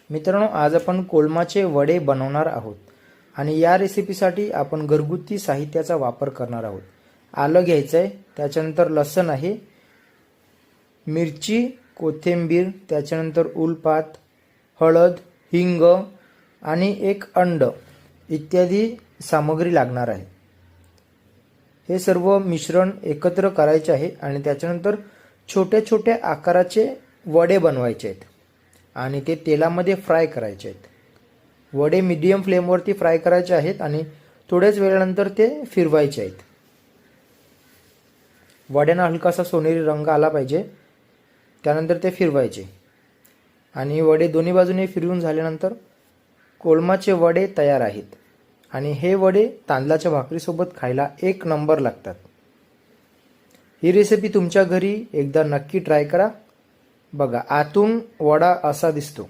मित्रांनो, आज आपण कोलमाचे वडे बनवणार आहोत आणि या रेसिपीसाठी आपण घरगुती साहित्याचा वापर करणार आहोत. आलं घ्यायचं आहे, त्याच्यानंतर लसूण आहे, मिरची, कोथिंबीर, त्याच्यानंतर उलपात, हळद, हिंग आणि एक अंड इत्यादी सामग्री लागणार आहे. हे सर्व मिश्रण एकत्र करायचे आहे आणि त्याच्यानंतर छोट्या छोट्या आकाराचे वडे बनवायचे आहेत आणि ते तेलामध्ये फ्राय करायचे आहेत. वडे मीडियम फ्लेमवरती फ्राय करायचे आहेत आणि थोड्याच वेळानंतर ते फिरवायचे आहेत. वड्यांना हलकासा सोनेरी रंग आला पाहिजे, त्यानंतर ते फिरवायचे आणि वडे दोन्ही बाजूने फिरवून झाल्यानंतर कोलमाचे वडे तयार आहेत आणि हे वडे तांदळाच्या भाकरीसोबत खायला एक नंबर लागतात. ही रेसिपी तुमच्या घरी एकदा नक्की ट्राय करा. बघा, आतून वडा असा दिसतो.